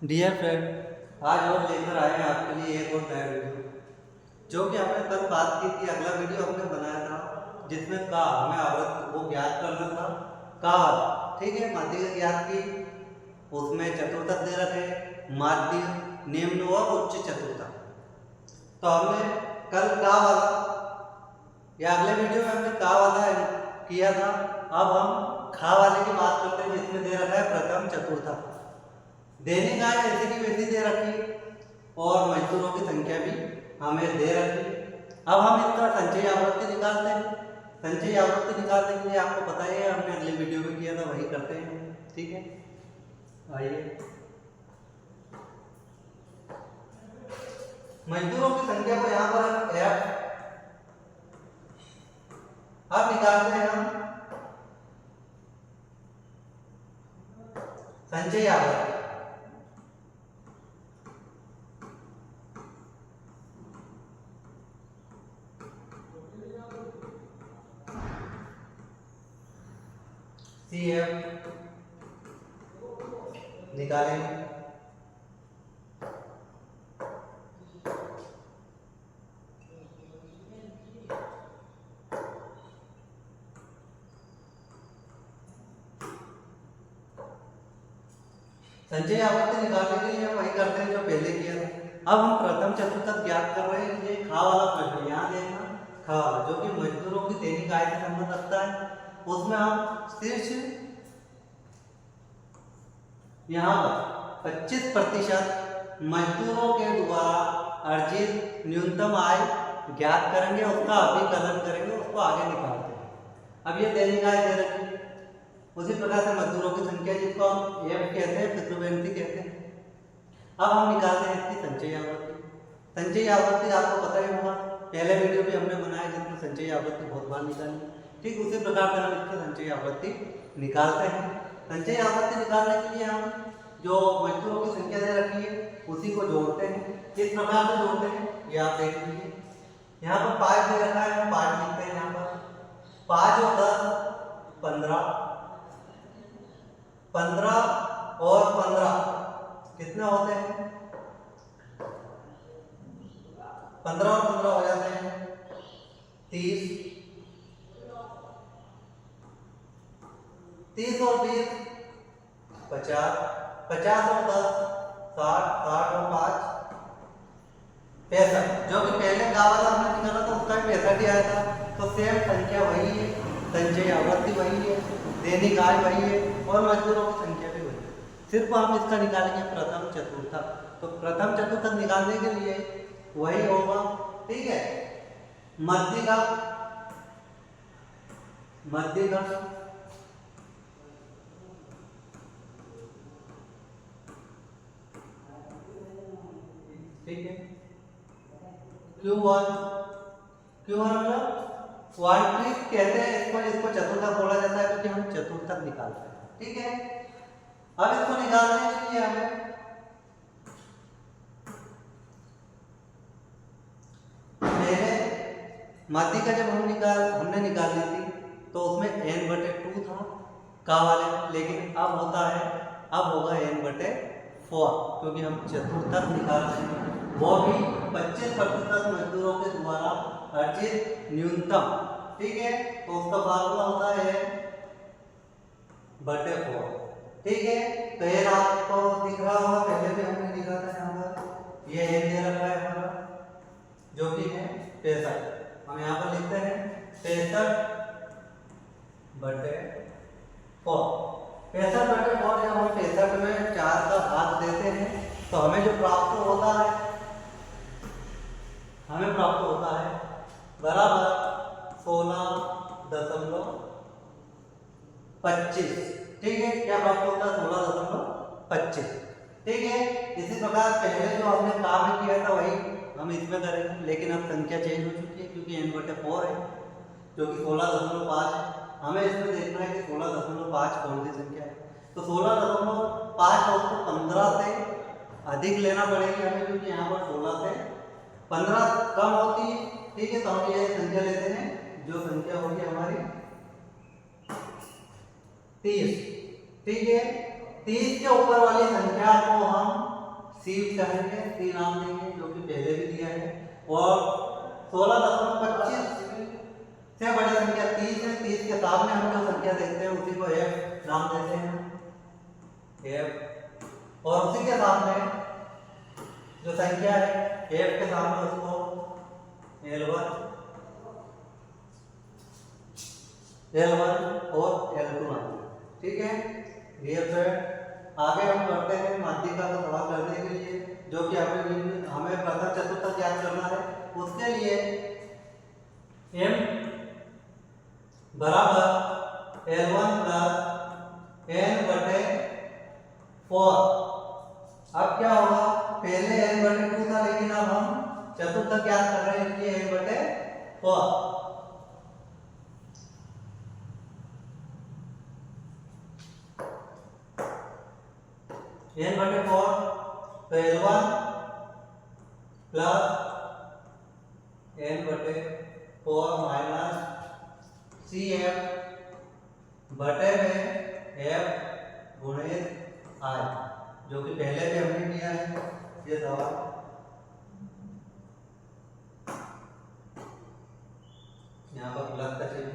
Dear friend, आज और लेकर आए हैं आपके लिए एक और नया वीडियो। जो कि हमने कल बात की थी, अगला वीडियो हमने बनाया था जिसमें का हमें आवृत्ति को ज्ञात करना था। का ठीक है, माध्यिका ज्ञात की, उसमें चतुर्थक दे रखे, माध्य, निम्न व उच्च चतुर्थक। तो हमने कल का वाला या अगले वीडियो में हमने का वाला किया था। अब हम खा वाले की बात करते हैं जिसमें दे रखा है प्रथम चतुर्थक। दैनिक आय ऐसी की वैसी दे रखी और मजदूरों की संख्या भी हमें दे रखी। अब हम इसका संचयी आवृत्ति निकालते हैं। संचयी आवृत्ति निकालने के लिए आपको पता ही है, हमने अगले वीडियो में किया था, वही करते हैं। ठीक है, आइए। मजदूरों की संख्या को यहाँ पर f अब निकालते हैं हम संचयी आवृत्ति। CF निकालेंगे। संचयी आवृत्ति निकालने के लिए हम वही करते हैं जो पहले किया था। अब हम प्रथम चतुर्थक ज्ञात कर रहे हैं। ये खा वाला प्रश्न, यहाँ देखना खा वाला, जो कि मजदूरों की दैनिक आय से संबंध रखता है। उसमें हम शीर्ष यहाँ पर 25% मजदूरों के द्वारा अर्जित न्यूनतम आय ज्ञात करेंगे, उसका अभिकलन करेंगे, उसको आगे निकालते हैं। अब ये दैनिक आय दे रखी, उसी प्रकार से मजदूरों की संख्या जिसको हम एफ कहते हैं, फ्रीक्वेंसी कहते हैं। अब हम निकालते हैं इसकी संचयी आवृत्ति। संचयी आवृत्ति आपको पता ही होगा, पहले वीडियो भी हमने बनाया जिसमें संचयी आवृत्ति बहुत बार निकाली। ठीक उसी प्रकार से हम इसकी संचयी आवृत्ति निकालते हैं। संचयी आवृत्ति निकालने के लिए हम जो मजदूरों की संख्या दे रखी है उसी को जोड़ते हैं। किस प्रकार से जोड़ते हैं ये आप देख लीजिए। यहाँ पर 5 दे रखा है, हम 5 लिखते हैं। यहाँ पर 5 और 10 15, 15 और 15 कितने होते हैं? 15 और 15 हो जाते हैं 30, 30 और 20 50, 50 और 10 60, 60 और 5 65। जो कि पहले का वाला हमने निकाला था उसका भी 65 ही आया था। तो सेम संख्या वही है, संचयी आवृत्ति वही है, दैनिक आय वही है और मजदूरों की संख्या भी वही है। सिर्फ हम इसका निकालेंगे प्रथम चतुर्थक। तो प्रथम चतुर्थक निकालने के लिए वही होगा। ठीक है, मध्यिका, मध्यिका ठीक है, Q1 मतलब क्वाड्रिक कहते हैं इसको, इसको चतुर्थक बोला जाता है क्योंकि हम चतुर्थक निकालते हैं। ठीक है, अब इसको निकालने के लिए हमें पहले माध्यिका जब हमने निकाली थी तो उसमें n/2 था का वाले में, लेकिन अब होता है, अब होगा n/4 क्योंकि हम चतुर्थक निकाल रहे हैं, वो भी 25% मजदूरों के द्वारा अर्जित न्यूनतम। ठीक है, तो उसका फार्मूला होता है n/4। ठीक है, तो ये आपको दिख रहा होगा, पहले भी हमने लिखा था यहाँ पर, ये n दे रखा है हमारा जो कि है 65। हम यहाँ पर लिखते हैं 65/4। 65/4 जब हम 65 में 4 का भाग देते हैं तो हमें जो प्राप्त होता है, हमें प्राप्त होता है बराबर 16.25। ठीक है, क्या प्राप्त होता है? 16.25। ठीक है, इसी प्रकार पहले जो हमने काम किया था वही हम इसमें करेंगे, लेकिन अब संख्या चेंज हो चुकी है क्योंकि n/4 है जो कि 16.5 है। हमें इसमें देखना है कि 16.5 कौन सी संख्या है। तो 16.5 को 15 से अधिक लेना पड़ेगी हमें, क्योंकि यहाँ पर 16 से 15 कम होती है। ठीक है, तो हम ये संख्या लेते हैं, जो संख्या होगी हमारी 30। ठीक है, 30 के ऊपर वाली संख्या को हम सी कहेंगे, सी नाम देंगे जो कि पहले भी दिया है। और 16.25 से बड़ी संख्या 30 है, 30 के सामने हम जो संख्या देखते हैं उसी को एफ नाम देते हैं, एफ। और उसी के सामने जो संख्या है एफ के सामने उसको L1 और L2 नाम देते हैं। ठीक है, डियर फ्रेंड, आगे हम बढ़ते हैं माध्यिका का सवाल करने के लिए, जो कि हमें प्रथम चतुर्थक ज्ञात करना है। उसके लिए m बराबर L1 प्लस n बटे 4। अब क्या होगा, पहले n बटे 2 था, लेकिन अब हम चतुर्थक ज्ञात कर रहे हैं, इसलिए n बटे 4। n बटे 4 तो L1 प्लस n बटे 4 माइनस CF बटे में F गुणित I, जो कि पहले भी हमने किया है ये सवाल। यहाँ पर प्लस का चिन्ह है।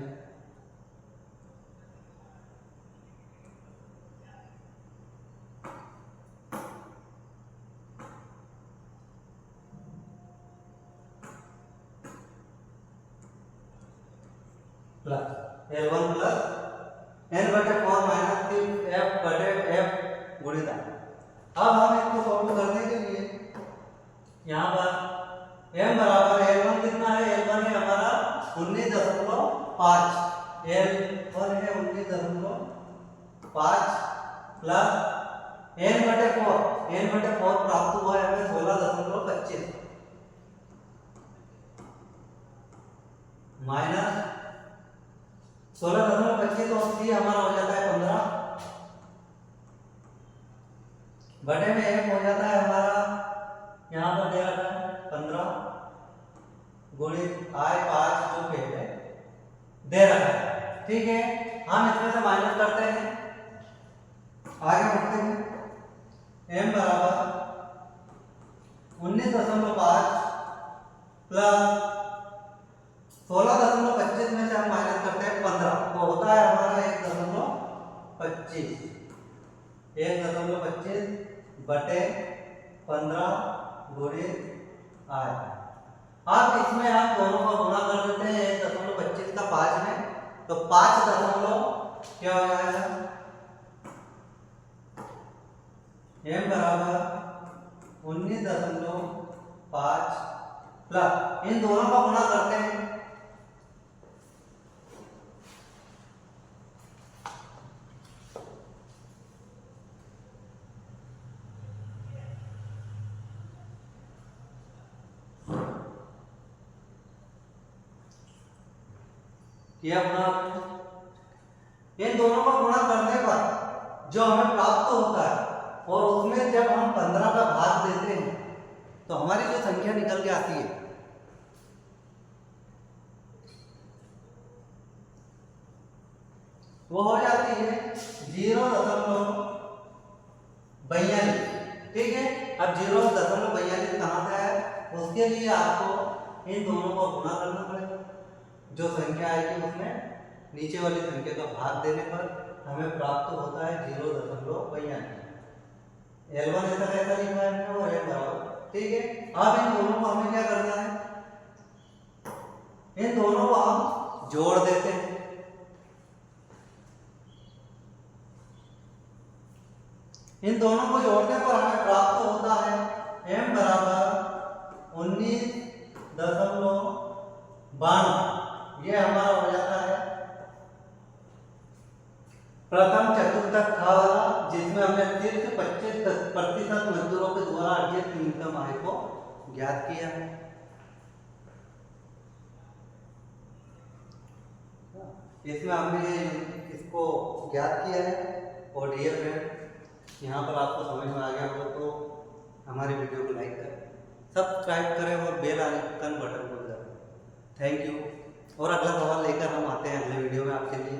प्लस L1 प्लस n बटे 4 माइनस F बटे F गुणित I। अब हम इसको सॉल्व करने के लिए यहाँ पर m बराबर L1 कितना है, L1 है हमारा 19.5, L1 है 19.5 प्लस n बटे 4 प्राप्त हुआ है हमें 16.25 माइनस 16.25 और सी हमारा हो जाता है 15 बटे में f हो जाता है हमारा यहाँ पर दे रखा है 15 गुणित I 5 जो पहले दे रखा है। ठीक है, हम इसमें से माइनस करते हैं, आगे बढ़ते हैं। m बराबर 19.5 प्लस 16.25 में से हम माइनस करते हैं 15, तो होता है हमारा 1.25 बटे 15 गुणित I। अब इसमें आप दोनों का गुणा कर देते हैं 1.25 का 5 में, तो 5 दशमलव क्या हो जाएगा, m बराबर 19.5 प्लस इन दोनों का गुणा करते हैं, किया गुणा। इन दोनों का गुणा करने पर जो हमें प्राप्त होता है और उसमें जब हम 15 का भाग देते हैं तो हमारी जो संख्या निकल के आती है वो हो जाती है 0.42। ठीक है, अब 0.42 कहाँ से है, उसके लिए आपको इन दोनों को गुणा करना पड़ेगा। जो संख्या आएगी उसमें नीचे वाली संख्या का भाग देने पर हमें प्राप्त होता है 0.42। L1 ऐसा कैसा लिखा है हमने, और M बराबर। ठीक है, अब इन दोनों को हमें क्या करना है, इन दोनों को हम जोड़ देते हैं। इन दोनों को जोड़ने पर हमें प्राप्त होता है m बराबर 19.92। ये हमारा हो जाता है प्रथम चतुर्थक था वाला, जिसमें हमने सिर्फ 25% मजदूरों के द्वारा अर्जित न्यूनतम आय को ज्ञात किया है। इसमें हमने इसको ज्ञात किया है। और डियर फ्रेंड, यहाँ पर आपको समझ में आ गया होगा तो हमारी वीडियो को लाइक करें, सब्सक्राइब करें और बेल आइकन बटन को दबाएं। Thank you. और अगला सवाल लेकर हम आते हैं अगले वीडियो में आपके लिए।